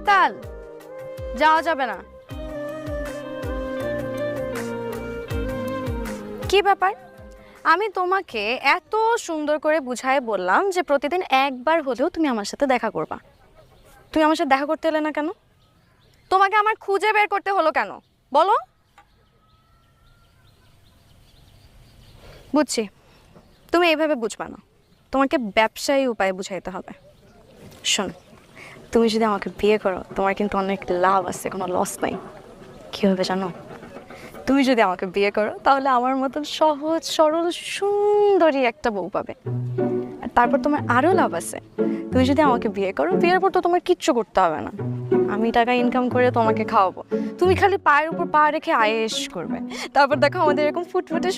মিতাল, যাওয়া যাবে না। কি ব্যাপার? আমি তোমাকে এত সুন্দর করে বুঝায় বললাম যে প্রতিদিন একবার হলেও তুমি আমার সাথে দেখা করবা। তুমি আমার সাথে দেখা করতে এলে না কেন? তোমাকে আমার খুঁজে বের করতে হলো কেন বলো? বুঝছি, তুমি এইভাবে বুঝবা না, তোমাকে ব্যবসায়ী উপায়ে বুঝাইতে হবে। শোন, তুমি যদি আমাকে বিয়ে করো তোমার কিন্তু অনেক লাভ আছে, কোনো লস নাই। কি হবে জানো? তুমি যদি আমাকে বিয়ে করো তাহলে আমার মতন সহজ সরল সুন্দরী একটা বউ পাবে। আর তারপর তোমার আরো লাভ আছে, তুমি যদি আমাকে বিয়ে করো বিয়ের পর তো তোমার কিচ্ছু করতে হবে না, আমি টাকা ইনকাম করে তোমাকে খাওয়াবো। তুমি খালি পায়ের উপর পা রেখে আয়েশ করবে। তারপর দেখো আমাদের এরকম ফুটফুটে